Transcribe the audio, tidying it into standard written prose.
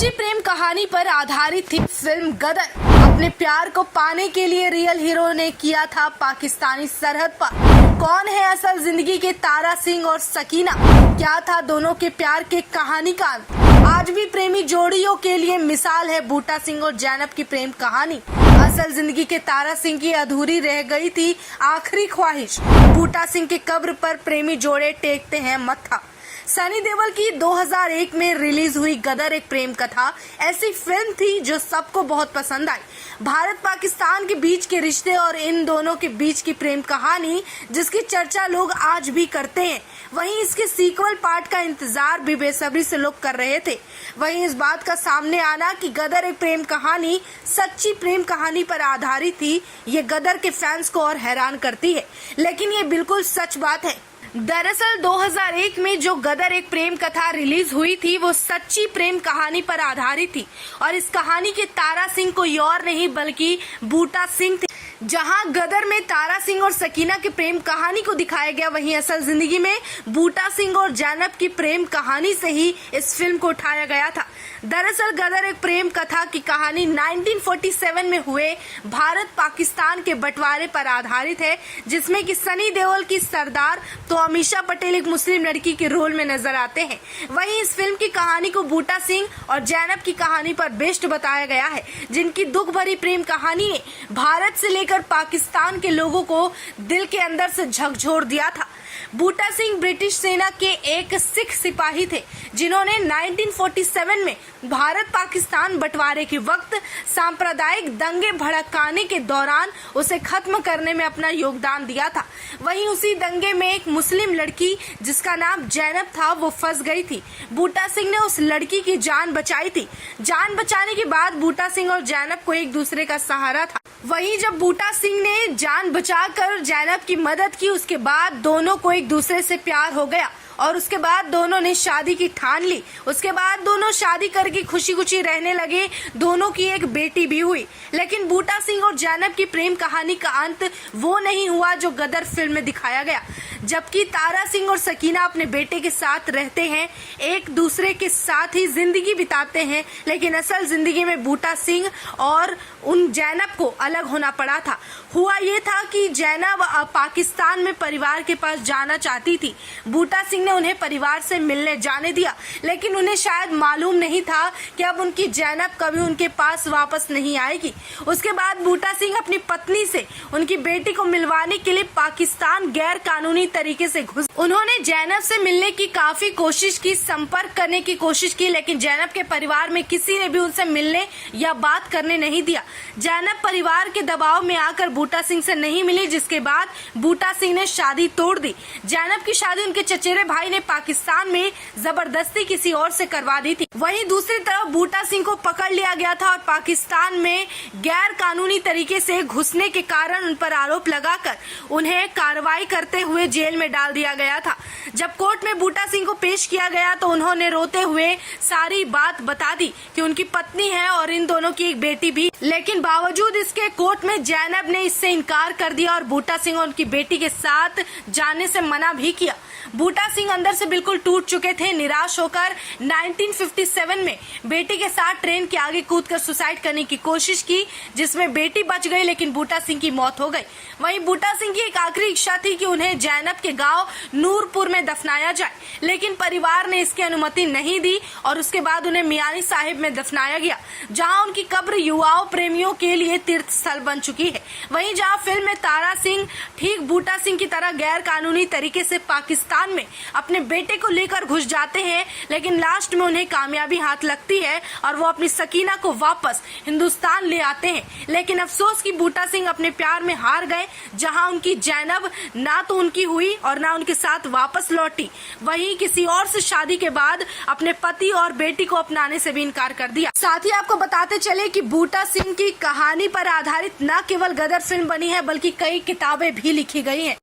सच्ची प्रेम कहानी पर आधारित थी फिल्म गदर। अपने प्यार को पाने के लिए रियल हीरो ने किया था पाकिस्तानी सरहद पर। कौन है असल जिंदगी के तारा सिंह और सकीना? क्या था दोनों के प्यार के कहानी का अंत? आज भी प्रेमी जोड़ियों के लिए मिसाल है बूटा सिंह और जैनब की प्रेम कहानी। असल जिंदगी के तारा सिंह की अधूरी रह गई थी आखिरी ख्वाहिश। बूटा सिंह के कब्र पर प्रेमी जोड़े टेकते हैं मत्था। सनी देओल की 2001 में रिलीज हुई गदर एक प्रेम कथा ऐसी फिल्म थी जो सबको बहुत पसंद आई। भारत पाकिस्तान के बीच के रिश्ते और इन दोनों के बीच की प्रेम कहानी जिसकी चर्चा लोग आज भी करते हैं। वहीं इसके सीक्वल पार्ट का इंतजार भी बेसब्री से लोग कर रहे थे। वहीं इस बात का सामने आना कि गदर एक प्रेम कहानी सच्ची प्रेम कहानी पर आधारित थी, ये गदर के फैंस को और हैरान करती है, लेकिन ये बिल्कुल सच बात है। दरअसल 2001 में जो गदर एक प्रेम कथा रिलीज हुई थी वो सच्ची प्रेम कहानी पर आधारित थी और इस कहानी के तारा सिंह कोई और नहीं बल्कि बूटा सिंह थे। जहां गदर में तारा सिंह और सकीना की प्रेम कहानी को दिखाया गया, वहीं असल जिंदगी में बूटा सिंह और जैनब की प्रेम कहानी से ही इस फिल्म को उठाया गया था। दरअसल गदर एक प्रेम कथा की कहानी 1947 में हुए भारत पाकिस्तान के बंटवारे पर आधारित है, जिसमें कि सनी देओल की सरदार तो अमीषा पटेल एक मुस्लिम लड़की के रोल में नजर आते हैं। वहीं इस फिल्म की कहानी को बूटा सिंह और जैनब की कहानी पर बेस्ड बताया गया है, जिनकी दुख भरी प्रेम कहानी ने भारत से लेकर पाकिस्तान के लोगों को दिल के अंदर से झकझोर दिया था। बूटा सिंह ब्रिटिश सेना के एक सिख सिपाही थे जिन्होंने 1947 में भारत पाकिस्तान बंटवारे के वक्त सांप्रदायिक दंगे भड़काने के दौरान उसे खत्म करने में अपना योगदान दिया था। वहीं उसी दंगे में एक मुस्लिम लड़की जिसका नाम जैनब था वो फंस गई थी। बूटा सिंह ने उस लड़की की जान बचाई थी। जान बचाने के बाद बूटा सिंह और जैनब को एक दूसरे का सहारा था। वहीं जब बूटा सिंह ने जान बचाकर जैनब की मदद की, उसके बाद दोनों को एक दूसरे से प्यार हो गया और उसके बाद दोनों ने शादी की ठान ली। उसके बाद दोनों शादी करके खुशी खुशी रहने लगे। दोनों की एक बेटी भी हुई। लेकिन बूटा सिंह और जैनब की प्रेम कहानी का अंत वो नहीं हुआ जो गदर फिल्म में दिखाया गया। जबकि तारा सिंह और सकीना अपने बेटे के साथ रहते हैं, एक दूसरे के साथ ही जिंदगी बिताते हैं, लेकिन असल जिंदगी में बूटा सिंह और उन जैनब को अलग होना पड़ा था। हुआ ये था कि जैनब पाकिस्तान में परिवार के पास जाना चाहती थी। बूटा सिंह ने उन्हें परिवार से मिलने जाने दिया, लेकिन उन्हें शायद मालूम नहीं था कि अब उनकी जैनब कभी उनके पास वापस नहीं आएगी। उसके बाद बूटा सिंह अपनी पत्नी से उनकी बेटी को मिलवाने के लिए पाकिस्तान गैर कानूनी तरीके से घुस। उन्होंने जैनब से मिलने की काफी कोशिश की, संपर्क करने की कोशिश की, लेकिन जैनब के परिवार में किसी ने भी उनसे मिलने या बात करने नहीं दिया। जैनब परिवार के दबाव में आकर बूटा सिंह से नहीं मिली, जिसके बाद बूटा सिंह ने शादी तोड़ दी। जैनब की शादी उनके चचेरे भाई ने पाकिस्तान में जबरदस्ती किसी और से करवा दी थी। वहीं दूसरी तरफ बूटा सिंह को पकड़ लिया गया था और पाकिस्तान में गैर कानूनी तरीके से घुसने के कारण उन पर आरोप लगाकर उन्हें कार्रवाई करते हुए जेल में डाल दिया गया था। जब कोर्ट में बूटा सिंह को पेश किया गया तो उन्होंने रोते हुए सारी बात बता दी कि उनकी पत्नी है और इन दोनों की एक बेटी भी। लेकिन बावजूद इसके कोर्ट में जैनब ने इससे इनकार कर दिया और बूटा सिंह और उनकी बेटी के साथ जाने से मना भी किया। बूटा सिंह अंदर से बिल्कुल टूट चुके थे। निराश होकर 1957 में बेटी के साथ ट्रेन के आगे कूदकर सुसाइड करने की कोशिश की, जिसमें बेटी बच गई लेकिन बूटा सिंह की मौत हो गई। वहीं बूटा सिंह की एक आखिरी इच्छा थी कि उन्हें जैनब के गांव नूरपुर में दफनाया जाए, लेकिन परिवार ने इसकी अनुमति नहीं दी और उसके बाद उन्हें मियानी साहिब में दफनाया गया, जहां उनकी कब्र युवाओं प्रेमियों के लिए तीर्थ स्थल बन चुकी है। वहीं जहां फिल्म में तारा सिंह ठीक बूटा सिंह की तरह गैर कानूनी तरीके से पाकिस्तान में अपने बेटे को लेकर घुस जाते हैं, लेकिन लास्ट में उन्हें कामयाबी हाथ लगती है और वो अपनी सकीना को वापस हिंदुस्तान ले आते हैं। लेकिन अफसोस कि बूटा सिंह अपने प्यार में हार गए, जहां उनकी जैनब ना तो उनकी हुई और ना उनके साथ वापस लौटी। वहीं किसी और से शादी के बाद अपने पति और बेटी को अपनाने से भी इनकार कर दिया। साथ ही आपको बताते चले कि बूटा सिंह की कहानी पर आधारित न केवल गदर फिल्म बनी है बल्कि कई किताबें भी लिखी गई हैं।